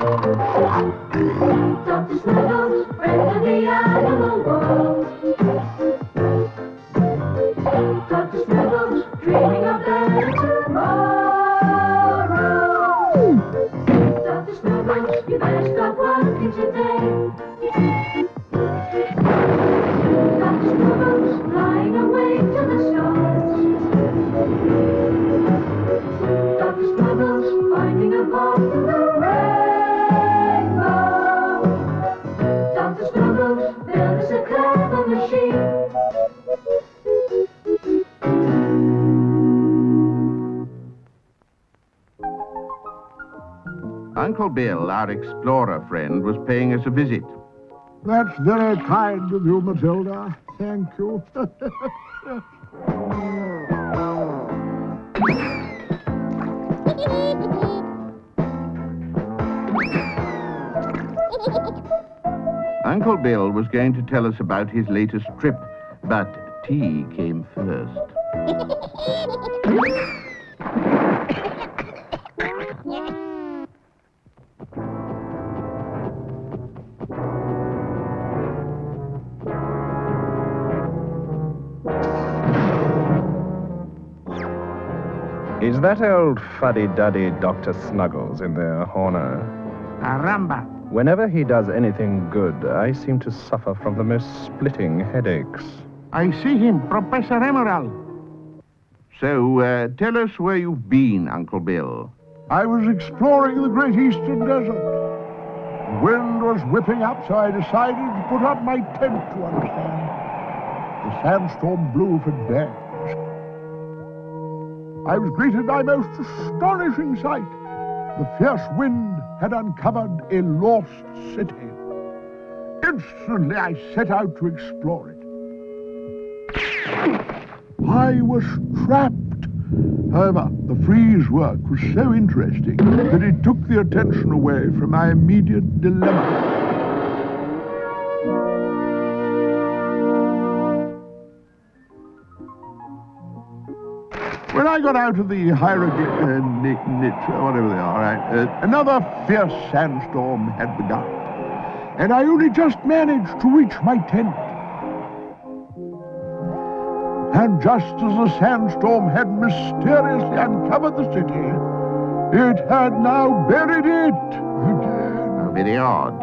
Dr. Snuggles, friend of the animal world. Dr. Snuggles, dreaming of better tomorrow. Dr. Snuggles, you better stop working today. Dr. Snuggles, flying away to the stars. Dr. Snuggles, finding a path to the rainbow. Dr. Snuggles, build us a clever machine. Uncle Bill, our explorer friend, was paying us a visit. That's very kind of you, Matilda. Thank you. Uncle Bill was going to tell us about his latest trip, but tea came first. Is that old fuddy-duddy Dr. Snuggles in there, Horner? Caramba. Whenever he does anything good, I seem to suffer from the most splitting headaches. I see him, Professor Emerald. So, tell us where you've been, Uncle Bill. I was exploring the Great Eastern Desert. The wind was whipping up, so I decided to put up my tent, to understand. The sandstorm blew for days. I was greeted by a most astonishing sight. The fierce wind had uncovered a lost city. Instantly, I set out to explore it. I was trapped. However, the freeze work was so interesting that it took the attention away from my immediate dilemma. When I got out of the hieroglyphs, whatever they are, another fierce sandstorm had begun, and I only just managed to reach my tent. And just as the sandstorm had mysteriously uncovered the city, it had now buried it again. Very odd,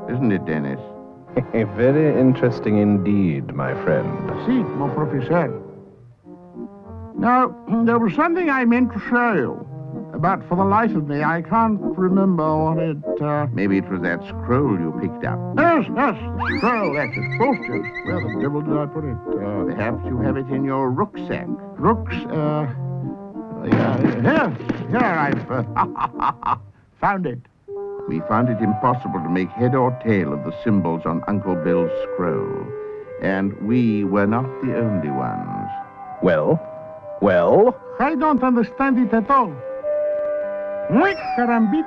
isn't it, Dennis? Very interesting indeed, my friend. Si, mon professeur. Now, there was something I meant to show you, but for the life of me, I can't remember what it... Maybe it was that scroll you picked up. Yes, the scroll, that's it. Supposed to. Where the devil did I put it? Perhaps you have it in your rucksack. Here I've found it. We found it impossible to make head or tail of the symbols on Uncle Bill's scroll. And we were not the only ones. Well? I don't understand it at all.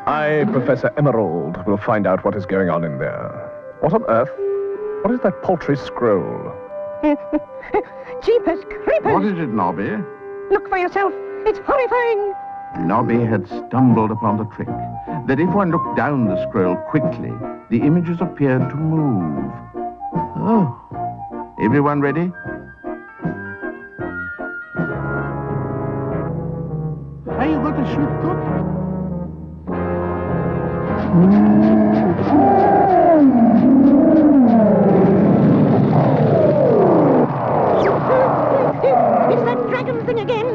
I, Professor Emerald, will find out what is going on in there. What on earth? What is that paltry scroll? Jeepers creepers! What is it, Nobby? Look for yourself. It's horrifying. Nobby had stumbled upon the trick that if one looked down the scroll quickly, the images appeared to move. Oh. Everyone ready? Hey, you got a sweet tooth? It's that dragon thing again.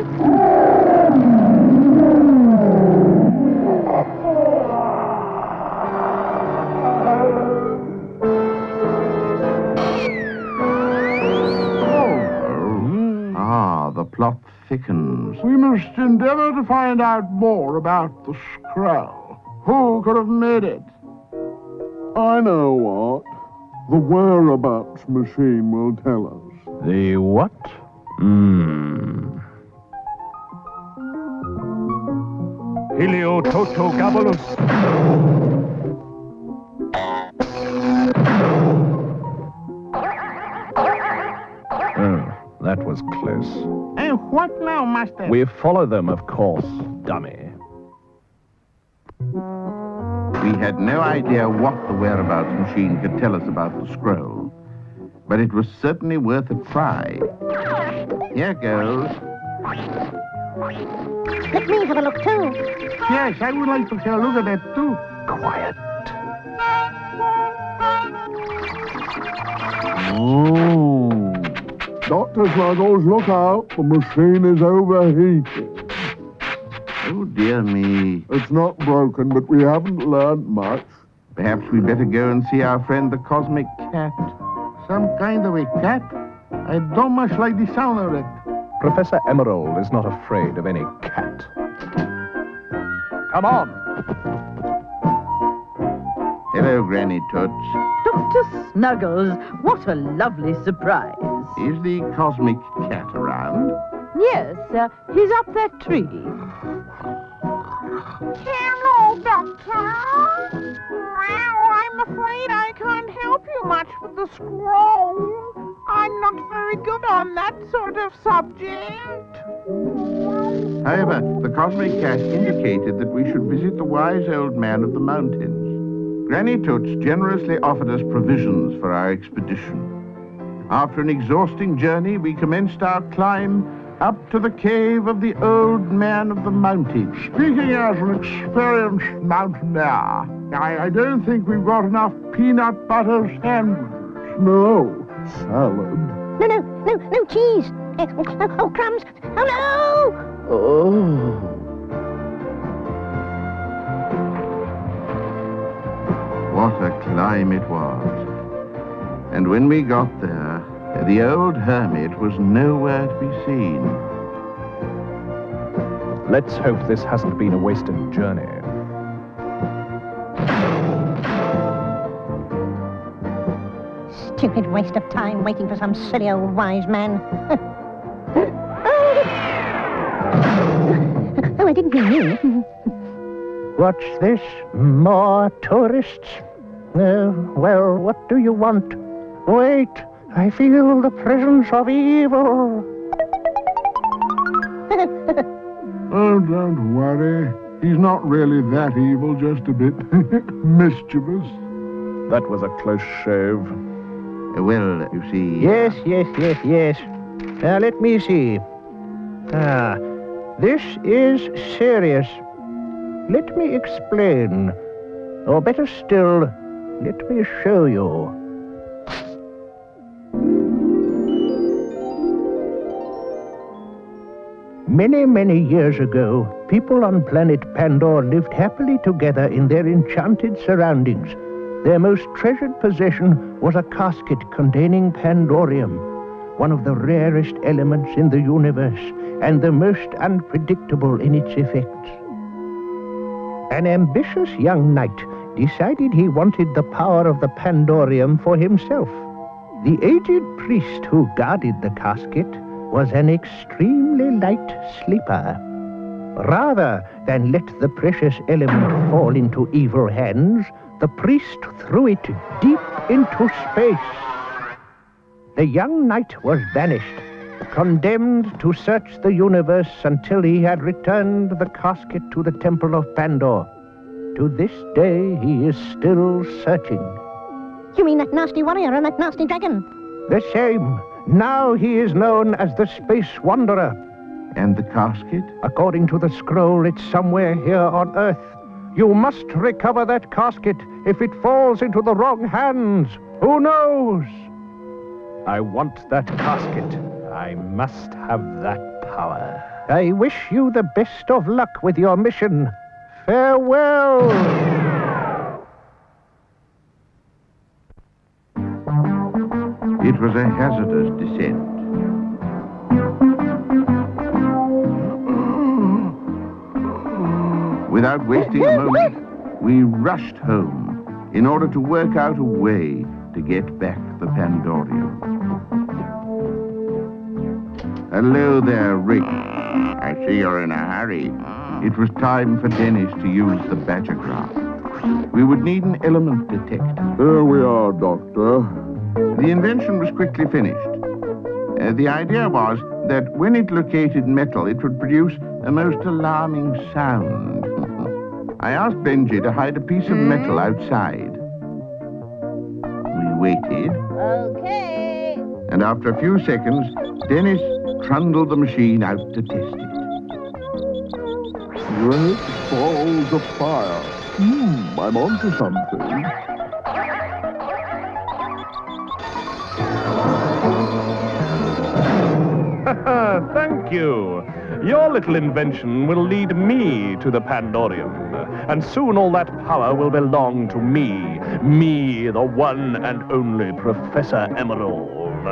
The plot thickens. We must endeavor to find out more about the scroll. Who could have made it? I know what. The whereabouts machine will tell us. The what? Helio Toto Gabalus. That was close. Hey, what now, Master? We follow them, of course, dummy. We had no idea what the whereabouts machine could tell us about the scroll, but it was certainly worth a try. Here goes. Let me have a look too. Yes, I would like to have a look at that, too. Quiet. Oh. Dr. Snuggles, look out. The machine is overheated. Oh, dear me. It's not broken, but we haven't learned much. Perhaps we'd better go and see our friend the cosmic cat. Some kind of a cat? I don't much like the sound of it. Professor Emerald is not afraid of any cat. Come on. Hello, Granny Toots. Dr. Snuggles, what a lovely surprise. Is the cosmic cat around? Yes, he's up that tree. Hello, Doctor. Well, I'm afraid I can't help you much with the scroll. I'm not very good on that sort of subject. However, the cosmic cat indicated that we should visit the wise old man of the mountains. Granny Toots generously offered us provisions for our expedition. After an exhausting journey, we commenced our climb up to the cave of the old man of the mountains. Speaking as an experienced mountaineer, I don't think we've got enough peanut butter sandwiches. No, salad. No cheese. Oh, crumbs. Oh, no! Oh. What a climb it was. And when we got there, the old hermit was nowhere to be seen. Let's hope this hasn't been a wasted journey. Stupid waste of time waiting for some silly old wise man. Oh, I didn't mean you. What's this? More tourists? Well, what do you want? Wait, I feel the presence of evil. Oh, don't worry. He's not really that evil, just a bit mischievous. That was a close shave. Well, you see... Yes. Let me see. This is serious. Let me explain. Or better still, let me show you. Many, many years ago, people on planet Pandor lived happily together in their enchanted surroundings. Their most treasured possession was a casket containing Pandorium, one of the rarest elements in the universe and the most unpredictable in its effects. An ambitious young knight decided he wanted the power of the Pandorium for himself. The aged priest who guarded the casket was an extremely light sleeper. Rather than let the precious element fall into evil hands, the priest threw it deep into space. The young knight was banished, condemned to search the universe until he had returned the casket to the Temple of Pandor. To this day, he is still searching. You mean that nasty warrior and that nasty dragon? The same. Now he is known as the Space Wanderer. And the casket? According to the scroll, it's somewhere here on Earth. You must recover that casket. If it falls into the wrong hands, who knows? I want that casket. I must have that power. I wish you the best of luck with your mission. Farewell! It was a hazardous descent. Without wasting a moment, we rushed home in order to work out a way to get back the Pandorium. Hello there, Rick. I see you're in a hurry. It was time for Dennis to use the badgergraph. We would need an element detector. Here we are, Doctor. The invention was quickly finished. The idea was that when it located metal, it would produce a most alarming sound. I asked Benji to hide a piece of metal outside. We waited. Okay. And after a few seconds, Dennis trundled the machine out to test it. Great balls of fire. I'm onto something. Thank you. Your little invention will lead me to the Pandorium. And soon all that power will belong to me. Me, the one and only Professor Emerald.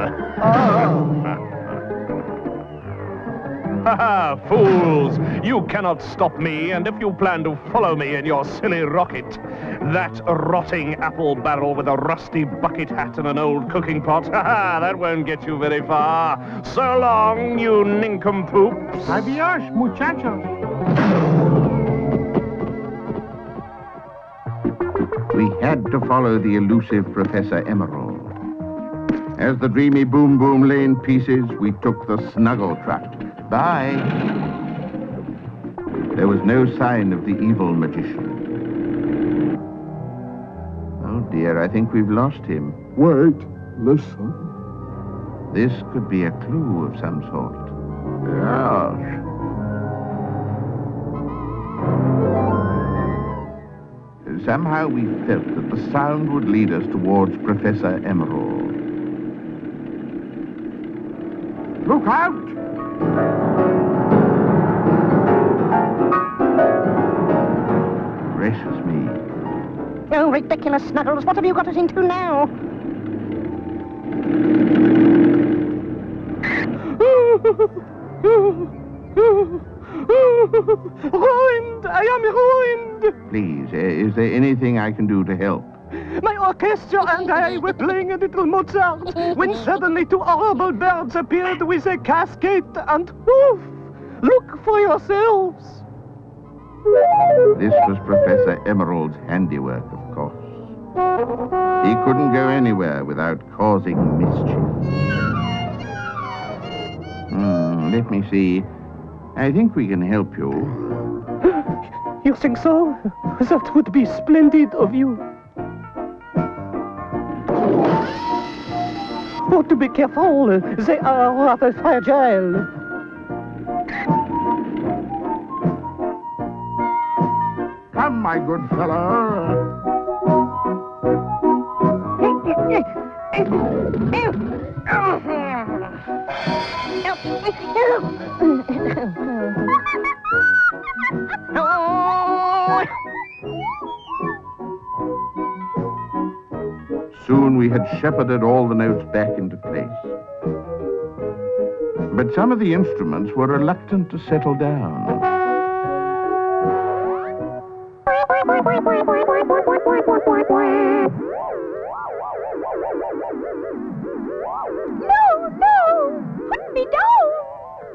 Ha! Fools! You cannot stop me, and if you plan to follow me in your silly rocket, that rotting apple barrel with a rusty bucket hat and an old cooking pot, that won't get you very far. So long, you nincompoops. Adios, muchachos. We had to follow the elusive Professor Emerald. As the dreamy Boom Boom lay in pieces, we took the Snuggle truck. Bye. There was no sign of the evil magician. Oh dear, I think we've lost him. Wait, listen. This could be a clue of some sort. Yes. Somehow we felt that the sound would lead us towards Professor Emerald. Look out! Gracious me. Oh, ridiculous, Snuggles. What have you got us into now? Ruined! I am ruined! Please, is there anything I can do to help? My orchestra and I were playing a little Mozart when suddenly two horrible birds appeared with a casket and woof! Look for yourselves! This was Professor Emerald's handiwork, of course. He couldn't go anywhere without causing mischief. Let me see. I think we can help you. You think so? That would be splendid of you. Oh, to be careful. They are rather fragile. Come, my good fellow. Soon we had shepherded all the notes back into place. But some of the instruments were reluctant to settle down. No! Put me down!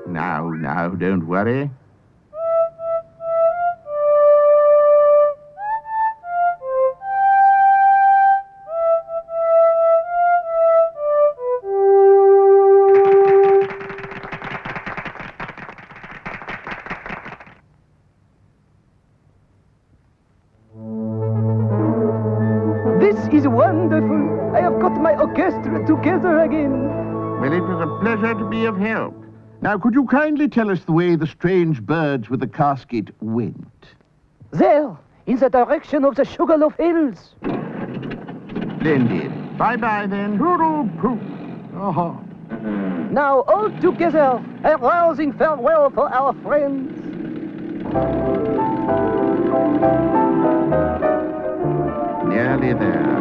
Now, don't worry. This is wonderful. I have got my orchestra together again. Well, it was a pleasure to be of help. Now, could you kindly tell us the way the strange birds with the casket went? There, in the direction of the Sugarloaf Hills. Splendid. Bye-bye, then. Toodle-poof. Aha. Now, all together, a rousing farewell for our friends. Nearly there.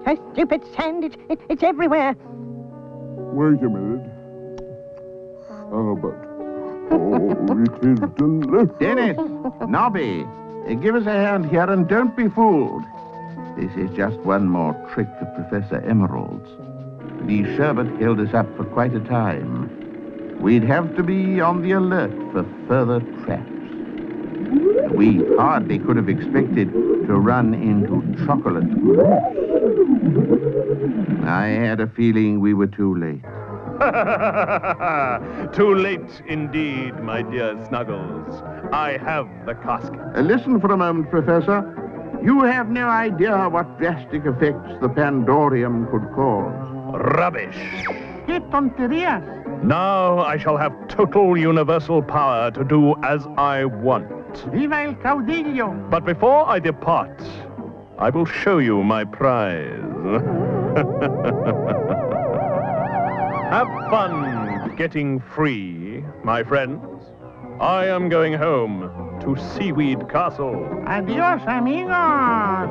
A stupid sand. It's everywhere. Wait a minute. Albert. Oh, it is delicious. Dennis, Nobby, give us a hand here and don't be fooled. This is just one more trick of Professor Emerald's. The sherbet held us up for quite a time. We'd have to be on the alert for further traps. We hardly could have expected to run into chocolate mousse. I had a feeling we were too late. Too late indeed, my dear Snuggles. I have the casket. Listen for a moment, Professor. You have no idea what drastic effects the Pandorium could cause. Rubbish. ¡Qué tonterías! Now I shall have total universal power to do as I want. ¡Viva el caudillo! But before I depart, I will show you my prize. Have fun getting free, my friends. I am going home to Seaweed Castle. Adiós, amigos!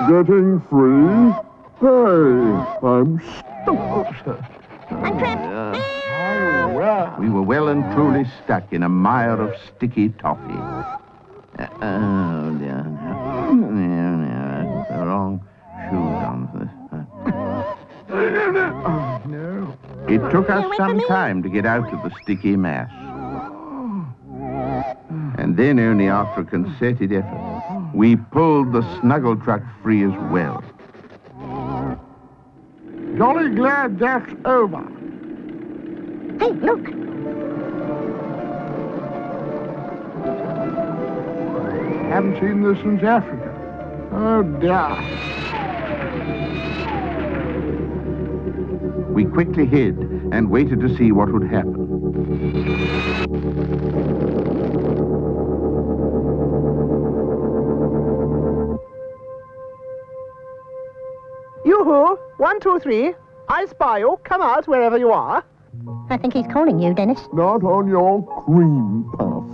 Getting free? Hey, I'm stuck. I'm trapped. We were well and truly stuck in a mire of sticky toffee. Oh, dear. The wrong shoes on for this. Oh, no. It took us some time to get out of the sticky mass. And then, only after a concerted effort, we pulled the snuggle truck free as well. Jolly glad that's over. Hey, look. Haven't seen this since Africa. Oh, dear. We quickly hid and waited to see what would happen. Yoo-hoo! 1, 2, 3. I spy you. Come out wherever you are. I think he's calling you, Dennis. Not on your cream puff.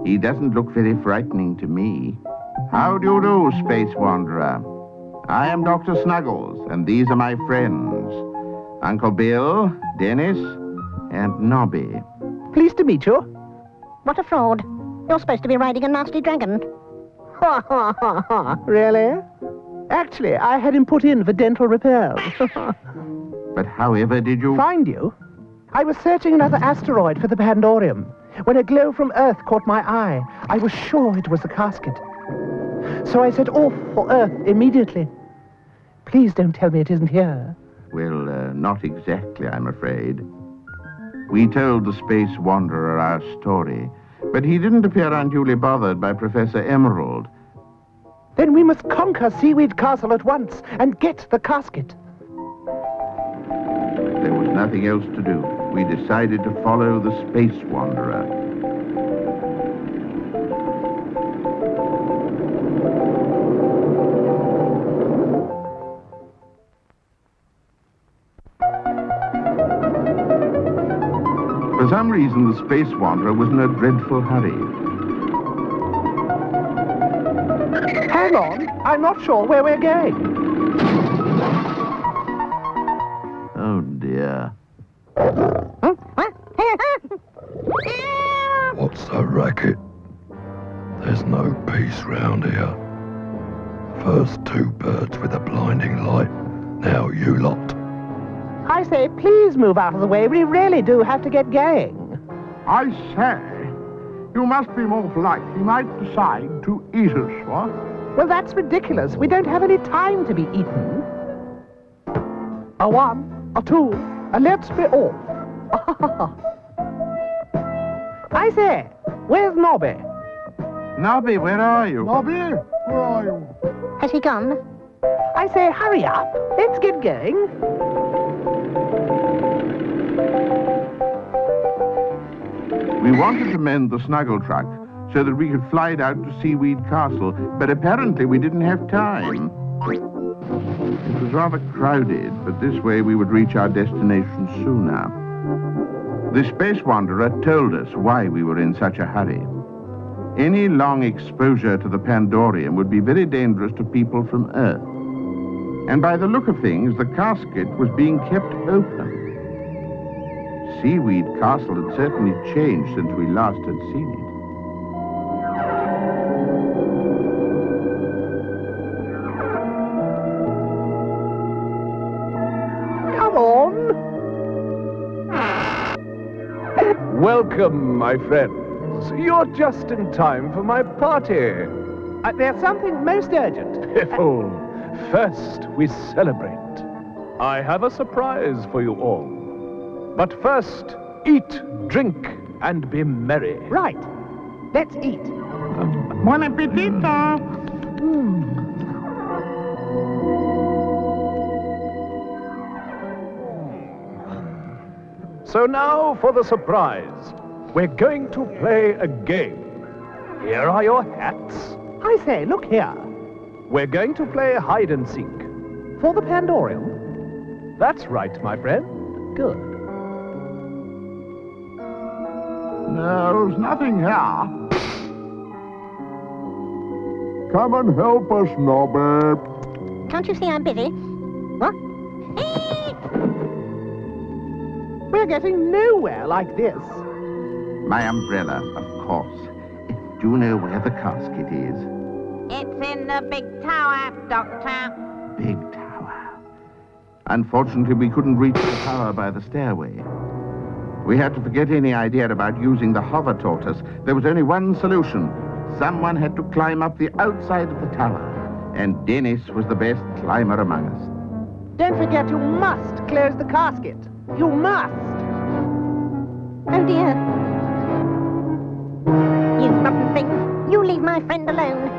He doesn't look very frightening to me. How do you do, Space Wanderer? I am Dr. Snuggles, and these are my friends. Uncle Bill, Dennis, and Nobby. Pleased to meet you. What a fraud. You're supposed to be riding a nasty dragon. Ha, ha, ha, ha. Really? Actually, I had him put in for dental repairs. But however did you... Find you? I was searching another asteroid for the Pandorium. When a glow from Earth caught my eye, I was sure it was the casket. So I set off for Earth immediately. Please don't tell me it isn't here. Well, not exactly, I'm afraid. We told the Space Wanderer our story, but he didn't appear unduly bothered by Professor Emerald. Then we must conquer Seaweed Castle at once and get the casket. There was nothing else to do. We decided to follow the Space Wanderer. For some reason, the Space Wanderer was in a dreadful hurry. Hang on. I'm not sure where we're going. Oh, dear. What's the racket? There's no peace round here. First 2 birds with a blinding light. Now you lot. I say, please move out of the way. We really do have to get going. I say, you must be more polite. He might decide to eat us, what? Well, that's ridiculous. We don't have any time to be eaten. A 1, a 2, and let's be off. I say, where's Nobby? Nobby, where are you? Nobby, where are you? Has he gone? I say, hurry up. Let's get going. We wanted to mend the snuggle truck so that we could fly it out to Seaweed Castle, but apparently we didn't have time. It was rather crowded, but this way we would reach our destination sooner. The Space Wanderer told us why we were in such a hurry. Any long exposure to the Pandorium would be very dangerous to people from Earth. And by the look of things, the casket was being kept open. Seaweed Castle had certainly changed since we last had seen it. Come on. Welcome, my friends. You're just in time for my party. There's something most urgent. Piffle, first we celebrate. I have a surprise for you all. But first, eat, drink, and be merry. Right. Let's eat. Buon appetito! So now for the surprise. We're going to play a game. Here are your hats. I say, look here. We're going to play hide and seek. For the Pandorium? That's right, my friend. Good. There's nothing here. Come and help us, Nobby. Can't you see I'm busy? What? We're getting nowhere like this. My umbrella, of course. Do you know where the casket is? It's in the big tower, Doctor. Big tower. Unfortunately, we couldn't reach the tower by the stairway. We had to forget any idea about using the hover tortoise. There was only one solution. Someone had to climb up the outside of the tower. And Dennis was the best climber among us. Don't forget, you must close the casket. You must. Oh dear. You rotten thing. You leave my friend alone.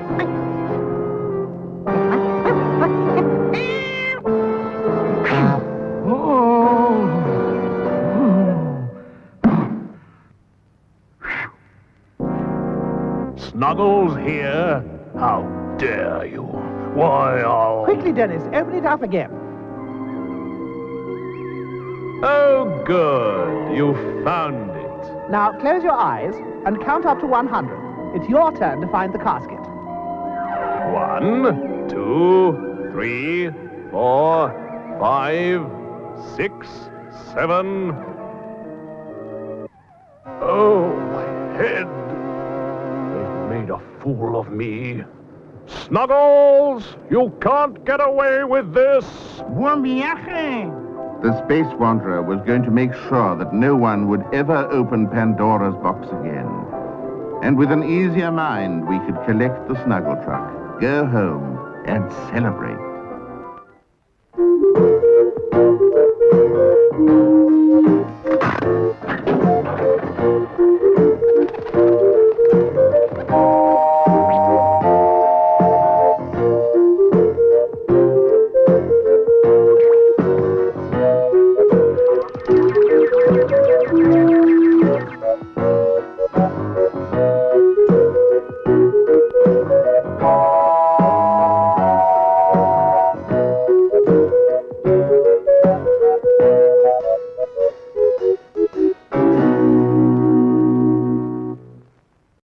Snuggles here? How dare you? Why, I'll... Quickly, Dennis, open it up again. Oh, good. You found it. Now, close your eyes and count up to 100. It's your turn to find the casket. 1, 2, 3, 4, 5, 6, 7. Oh, my head. They've made a fool of me. Snuggles, you can't get away with this. Buon viaje! The Space Wanderer was going to make sure that no one would ever open Pandora's box again. And with an easier mind, we could collect the Snuggle Truck, go home, and celebrate.